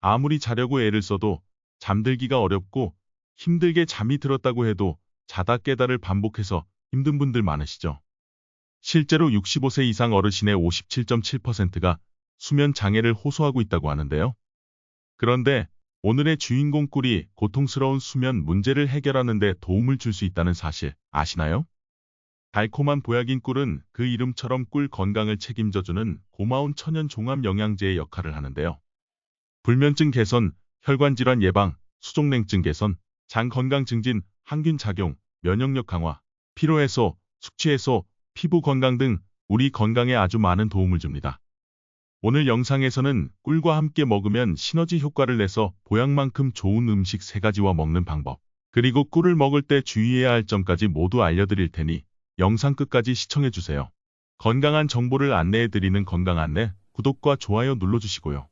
아무리 자려고 애를 써도 잠들기가 어렵고 힘들게 잠이 들었다고 해도 자다 깨다를 반복해서 힘든 분들 많으시죠? 실제로 65세 이상 어르신의 57.7%가 수면 장애를 호소하고 있다고 하는데요. 그런데 오늘의 주인공 꿀이 고통스러운 수면 문제를 해결하는 데 도움을 줄 수 있다는 사실 아시나요? 달콤한 보약인 꿀은 그 이름처럼 꿀 건강을 책임져주는 고마운 천연 종합 영양제의 역할을 하는데요. 불면증 개선, 혈관 질환 예방, 수족냉증 개선, 장 건강 증진, 항균 작용, 면역력 강화, 피로 해소, 숙취 해소, 피부 건강 등 우리 건강에 아주 많은 도움을 줍니다. 오늘 영상에서는 꿀과 함께 먹으면 시너지 효과를 내서 보약만큼 좋은 음식 3가지와 먹는 방법, 그리고 꿀을 먹을 때 주의해야 할 점까지 모두 알려드릴 테니 영상 끝까지 시청해주세요. 건강한 정보를 안내해드리는 건강안내, 구독과 좋아요 눌러주시고요.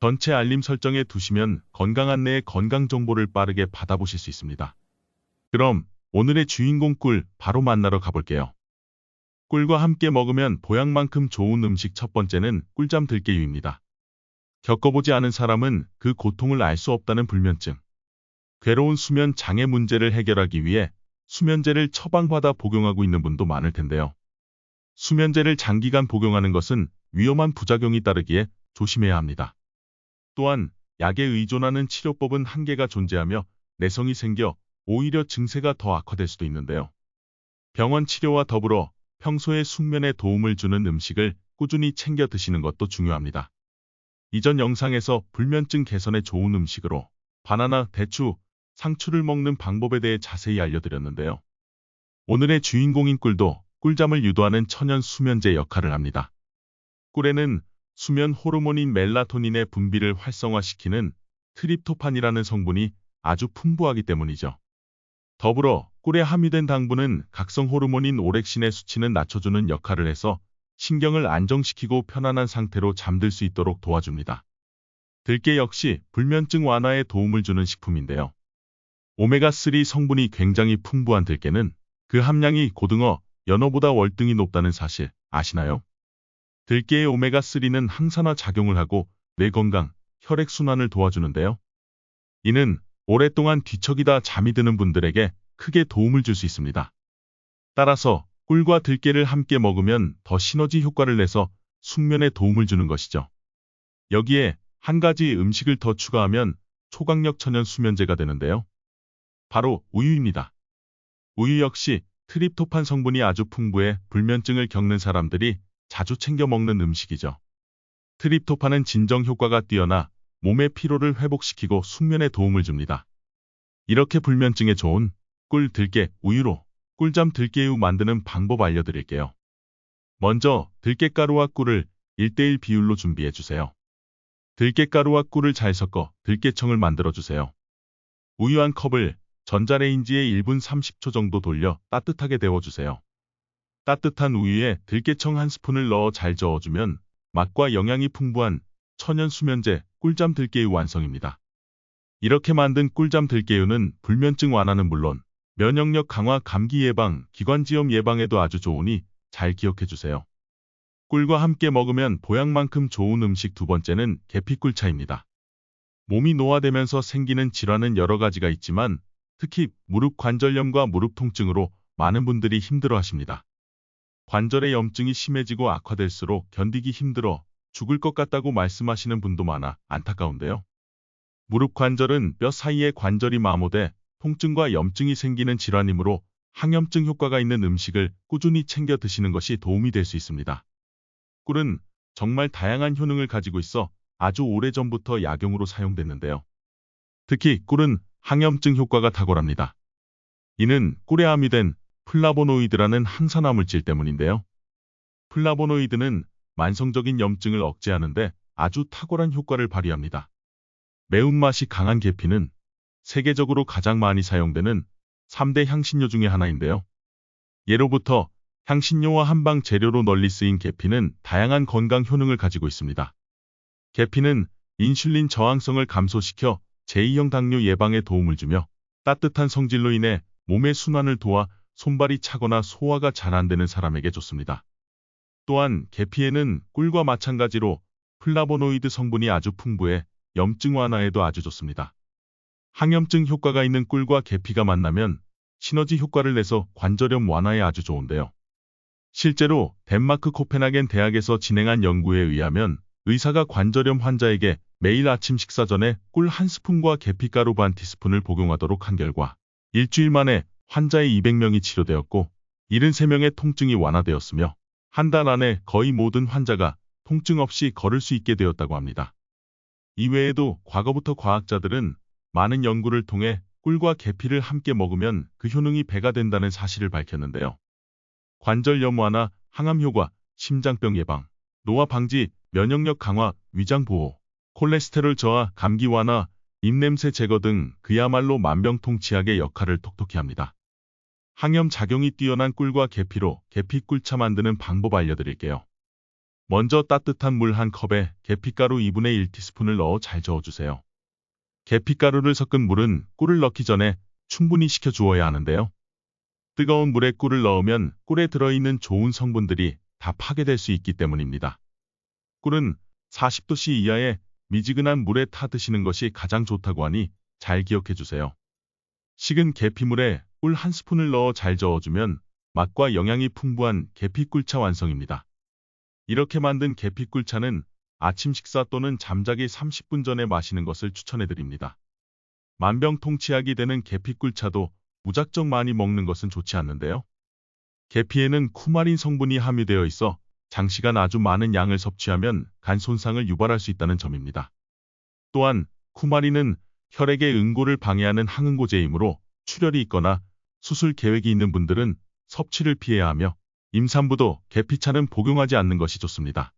전체 알림 설정해 두시면 건강안내의 건강정보를 빠르게 받아보실 수 있습니다. 그럼 오늘의 주인공 꿀 바로 만나러 가볼게요. 꿀과 함께 먹으면 보약만큼 좋은 음식 첫 번째는 꿀잠 들깨유입니다. 겪어보지 않은 사람은 그 고통을 알 수 없다는 불면증. 괴로운 수면 장애 문제를 해결하기 위해 수면제를 처방받아 복용하고 있는 분도 많을 텐데요. 수면제를 장기간 복용하는 것은 위험한 부작용이 따르기에 조심해야 합니다. 또한 약에 의존하는 치료법은 한계가 존재하며 내성이 생겨 오히려 증세가 더 악화될 수도 있는데요. 병원 치료와 더불어 평소에 숙면에 도움을 주는 음식을 꾸준히 챙겨 드시는 것도 중요합니다. 이전 영상에서 불면증 개선에 좋은 음식으로 바나나, 대추, 상추를 먹는 방법에 대해 자세히 알려드렸는데요. 오늘의 주인공인 꿀도 꿀잠을 유도하는 천연 수면제 역할을 합니다. 꿀에는 수면 호르몬인 멜라토닌의 분비를 활성화시키는 트립토판이라는 성분이 아주 풍부하기 때문이죠. 더불어 꿀에 함유된 당분은 각성 호르몬인 오렉신의 수치는 낮춰주는 역할을 해서 신경을 안정시키고 편안한 상태로 잠들 수 있도록 도와줍니다. 들깨 역시 불면증 완화에 도움을 주는 식품인데요. 오메가3 성분이 굉장히 풍부한 들깨는 그 함량이 고등어, 연어보다 월등히 높다는 사실 아시나요? 들깨의 오메가3는 항산화 작용을 하고 뇌 건강, 혈액순환을 도와주는데요. 이는 오랫동안 뒤척이다 잠이 드는 분들에게 크게 도움을 줄 수 있습니다. 따라서 꿀과 들깨를 함께 먹으면 더 시너지 효과를 내서 숙면에 도움을 주는 것이죠. 여기에 한 가지 음식을 더 추가하면 초강력 천연 수면제가 되는데요. 바로 우유입니다. 우유 역시 트립토판 성분이 아주 풍부해 불면증을 겪는 사람들이 자주 챙겨 먹는 음식이죠. 트립토판은 진정 효과가 뛰어나 몸의 피로를 회복시키고 숙면에 도움을 줍니다. 이렇게 불면증에 좋은 꿀, 들깨, 우유로 꿀잠 들깨유 만드는 방법 알려드릴게요. 먼저 들깨가루와 꿀을 1:1 비율로 준비해주세요. 들깨가루와 꿀을 잘 섞어 들깨청을 만들어주세요. 우유 1컵을 전자레인지에 1분 30초 정도 돌려 따뜻하게 데워주세요. 따뜻한 우유에 들깨청 1스푼을 넣어 잘 저어주면 맛과 영양이 풍부한 천연 수면제 꿀잠 들깨유 완성입니다. 이렇게 만든 꿀잠 들깨유는 불면증 완화는 물론 면역력 강화, 감기 예방, 기관지염 예방에도 아주 좋으니 잘 기억해주세요. 꿀과 함께 먹으면 보약만큼 좋은 음식 두 번째는 계피꿀차입니다. 몸이 노화되면서 생기는 질환은 여러 가지가 있지만 특히 무릎 관절염과 무릎 통증으로 많은 분들이 힘들어하십니다. 관절의 염증이 심해지고 악화될수록 견디기 힘들어 죽을 것 같다고 말씀하시는 분도 많아 안타까운데요. 무릎 관절은 뼈 사이의 관절이 마모돼 통증과 염증이 생기는 질환이므로 항염증 효과가 있는 음식을 꾸준히 챙겨 드시는 것이 도움이 될 수 있습니다. 꿀은 정말 다양한 효능을 가지고 있어 아주 오래전부터 약용으로 사용됐는데요. 특히 꿀은 항염증 효과가 탁월합니다. 이는 꿀에 함유된 플라보노이드라는 항산화 물질 때문인데요. 플라보노이드는 만성적인 염증을 억제하는 데 아주 탁월한 효과를 발휘합니다. 매운맛이 강한 계피는 세계적으로 가장 많이 사용되는 3대 향신료 중에 하나인데요. 예로부터 향신료와 한방 재료로 널리 쓰인 계피는 다양한 건강 효능을 가지고 있습니다. 계피는 인슐린 저항성을 감소시켜 제2형 당뇨 예방에 도움을 주며 따뜻한 성질로 인해 몸의 순환을 도와 손발이 차거나 소화가 잘 안 되는 사람에게 좋습니다. 또한 계피에는 꿀과 마찬가지로 플라보노이드 성분이 아주 풍부해 염증 완화에도 아주 좋습니다. 항염증 효과가 있는 꿀과 계피가 만나면 시너지 효과를 내서 관절염 완화에 아주 좋은데요. 실제로 덴마크 코펜하겐 대학에서 진행한 연구에 의하면 의사가 관절염 환자에게 매일 아침 식사 전에 꿀 한 스푼과 계피가루 반 티스푼을 복용하도록 한 결과 일주일 만에 환자의 200명이 치료되었고 73명의 통증이 완화되었으며 한 달 안에 거의 모든 환자가 통증 없이 걸을 수 있게 되었다고 합니다. 이외에도 과거부터 과학자들은 많은 연구를 통해 꿀과 계피를 함께 먹으면 그 효능이 배가 된다는 사실을 밝혔는데요. 관절염 완화, 항암 효과, 심장병 예방, 노화 방지, 면역력 강화, 위장 보호, 콜레스테롤 저하, 감기 완화, 입냄새 제거 등 그야말로 만병통치약의 역할을 톡톡히 합니다. 항염 작용이 뛰어난 꿀과 계피로 계피 꿀차 만드는 방법 알려드릴게요. 먼저 따뜻한 물 한 컵에 계피가루 2분의 1 티스푼을 넣어 잘 저어주세요. 계피가루를 섞은 물은 꿀을 넣기 전에 충분히 식혀주어야 하는데요. 뜨거운 물에 꿀을 넣으면 꿀에 들어있는 좋은 성분들이 다 파괴될 수 있기 때문입니다. 꿀은 40도씨 이하의 미지근한 물에 타 드시는 것이 가장 좋다고 하니 잘 기억해 주세요. 식은 계피물에 꿀 한 스푼을 넣어 잘 저어주면 맛과 영양이 풍부한 계피꿀차 완성입니다. 이렇게 만든 계피꿀차는 아침 식사 또는 잠자기 30분 전에 마시는 것을 추천해 드립니다. 만병통치약이 되는 계피꿀차도 무작정 많이 먹는 것은 좋지 않는데요. 계피에는 쿠마린 성분이 함유되어 있어 장시간 아주 많은 양을 섭취하면 간 손상을 유발할 수 있다는 점입니다. 또한 쿠마린은 혈액의 응고를 방해하는 항응고제이므로 출혈이 있거나 수술 계획이 있는 분들은 섭취를 피해야 하며 임산부도 계피차는 복용하지 않는 것이 좋습니다.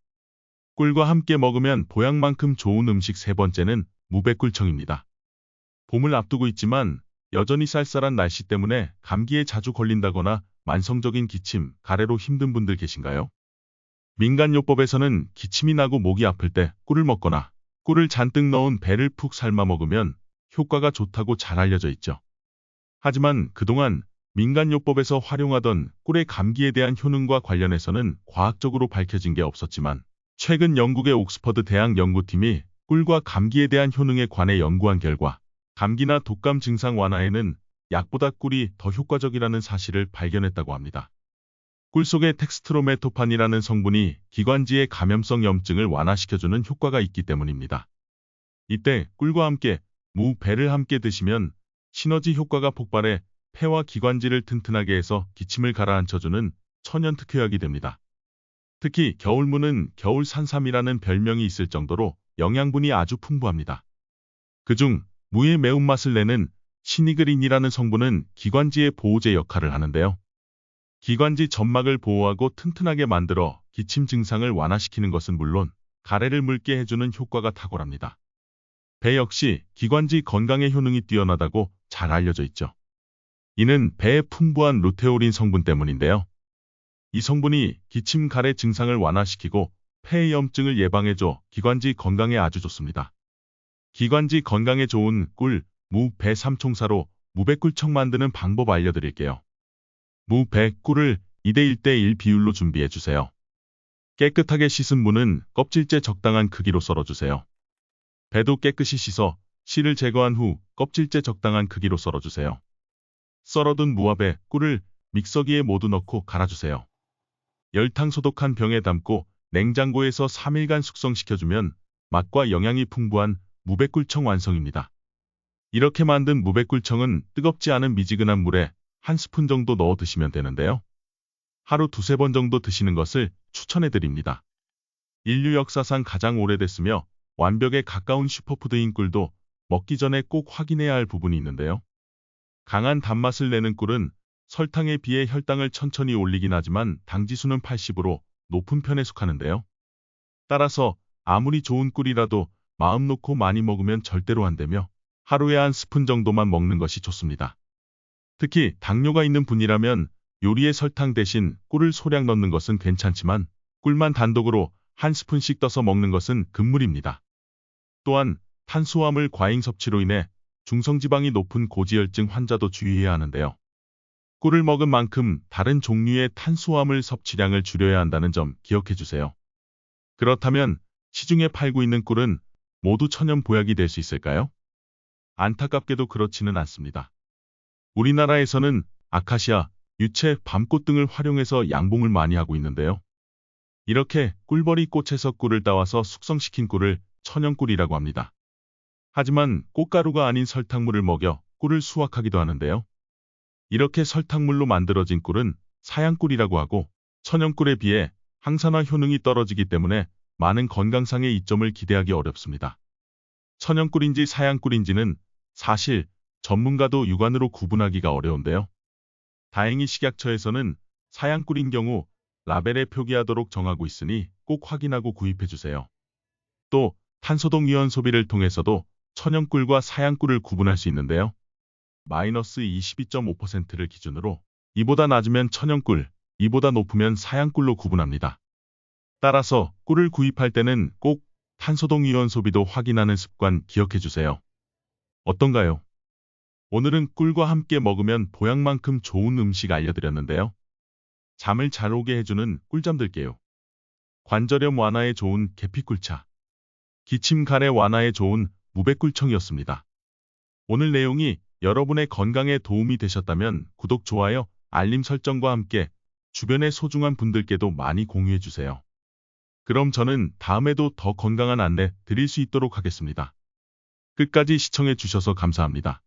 꿀과 함께 먹으면 보약만큼 좋은 음식 세 번째는 무백꿀청입니다. 봄을 앞두고 있지만 여전히 쌀쌀한 날씨 때문에 감기에 자주 걸린다거나 만성적인 기침, 가래로 힘든 분들 계신가요? 민간요법에서는 기침이 나고 목이 아플 때 꿀을 먹거나 꿀을 잔뜩 넣은 배를 푹 삶아 먹으면 효과가 좋다고 잘 알려져 있죠. 하지만 그동안 민간요법에서 활용하던 꿀의 감기에 대한 효능과 관련해서는 과학적으로 밝혀진 게 없었지만 최근 영국의 옥스퍼드 대학 연구팀이 꿀과 감기에 대한 효능에 관해 연구한 결과 감기나 독감 증상 완화에는 약보다 꿀이 더 효과적이라는 사실을 발견했다고 합니다. 꿀 속의 텍스트로메토판이라는 성분이 기관지의 감염성 염증을 완화시켜주는 효과가 있기 때문입니다. 이때 꿀과 함께 무, 배를 함께 드시면 시너지 효과가 폭발해 폐와 기관지를 튼튼하게 해서 기침을 가라앉혀주는 천연 특효약이 됩니다. 특히 겨울무는 겨울 산삼이라는 별명이 있을 정도로 영양분이 아주 풍부합니다. 그중 무의 매운맛을 내는 시니그린이라는 성분은 기관지의 보호제 역할을 하는데요. 기관지 점막을 보호하고 튼튼하게 만들어 기침 증상을 완화시키는 것은 물론 가래를 묽게 해주는 효과가 탁월합니다. 배 역시 기관지 건강에 효능이 뛰어나다고 잘 알려져 있죠. 이는 배에 풍부한 루테올인 성분 때문인데요. 이 성분이 기침, 가래 증상을 완화시키고 폐의 염증을 예방해줘 기관지 건강에 아주 좋습니다. 기관지 건강에 좋은 꿀, 무, 배 삼총사로 무백꿀청 만드는 방법 알려드릴게요. 무, 배, 꿀을 2대 1대1 비율로 준비해주세요. 깨끗하게 씻은 무는 껍질째 적당한 크기로 썰어주세요. 배도 깨끗이 씻어 씨를 제거한 후 껍질째 적당한 크기로 썰어주세요. 썰어둔 무와 배, 꿀을 믹서기에 모두 넣고 갈아주세요. 열탕 소독한 병에 담고 냉장고에서 3일간 숙성시켜주면 맛과 영양이 풍부한 무백꿀청 완성입니다. 이렇게 만든 무백꿀청은 뜨겁지 않은 미지근한 물에 한 스푼 정도 넣어 드시면 되는데요. 하루 두세 번 정도 드시는 것을 추천해드립니다. 인류 역사상 가장 오래됐으며 완벽에 가까운 슈퍼푸드인 꿀도 먹기 전에 꼭 확인해야 할 부분이 있는데요. 강한 단맛을 내는 꿀은 설탕에 비해 혈당을 천천히 올리긴 하지만 당지수는 80으로 높은 편에 속하는데요. 따라서 아무리 좋은 꿀이라도 마음 놓고 많이 먹으면 절대로 안 되며 하루에 한 스푼 정도만 먹는 것이 좋습니다. 특히 당뇨가 있는 분이라면 요리에 설탕 대신 꿀을 소량 넣는 것은 괜찮지만 꿀만 단독으로 한 스푼씩 떠서 먹는 것은 금물입니다. 또한 탄수화물 과잉 섭취로 인해 중성지방이 높은 고지혈증 환자도 주의해야 하는데요. 꿀을 먹은 만큼 다른 종류의 탄수화물 섭취량을 줄여야 한다는 점 기억해 주세요. 그렇다면 시중에 팔고 있는 꿀은 모두 천연 보약이 될 수 있을까요? 안타깝게도 그렇지는 않습니다. 우리나라에서는 아카시아, 유채, 밤꽃 등을 활용해서 양봉을 많이 하고 있는데요. 이렇게 꿀벌이 꽃에서 꿀을 따와서 숙성시킨 꿀을 천연꿀이라고 합니다. 하지만 꽃가루가 아닌 설탕물을 먹여 꿀을 수확하기도 하는데요. 이렇게 설탕물로 만들어진 꿀은 사양꿀이라고 하고 천연꿀에 비해 항산화 효능이 떨어지기 때문에 많은 건강상의 이점을 기대하기 어렵습니다. 천연꿀인지 사양꿀인지는 사실 전문가도 육안으로 구분하기가 어려운데요. 다행히 식약처에서는 사양꿀인 경우 라벨에 표기하도록 정하고 있으니 꼭 확인하고 구입해 주세요. 또 탄소동 이온 소비를 통해서도 천연꿀과 사양꿀을 구분할 수 있는데요. 마이너스 22.5%를 기준으로 이보다 낮으면 천연꿀, 이보다 높으면 사양꿀로 구분합니다. 따라서 꿀을 구입할 때는 꼭 탄소동 이온 소비도 확인하는 습관 기억해 주세요. 어떤가요? 오늘은 꿀과 함께 먹으면 보약만큼 좋은 음식 알려드렸는데요. 잠을 잘 오게 해주는 꿀잠 들게요. 관절염 완화에 좋은 계피꿀차. 기침 가래 완화에 좋은 무백꿀청이었습니다. 오늘 내용이 여러분의 건강에 도움이 되셨다면 구독, 좋아요, 알림 설정과 함께 주변의 소중한 분들께도 많이 공유해 주세요. 그럼 저는 다음에도 더 건강한 안내 드릴 수 있도록 하겠습니다. 끝까지 시청해 주셔서 감사합니다.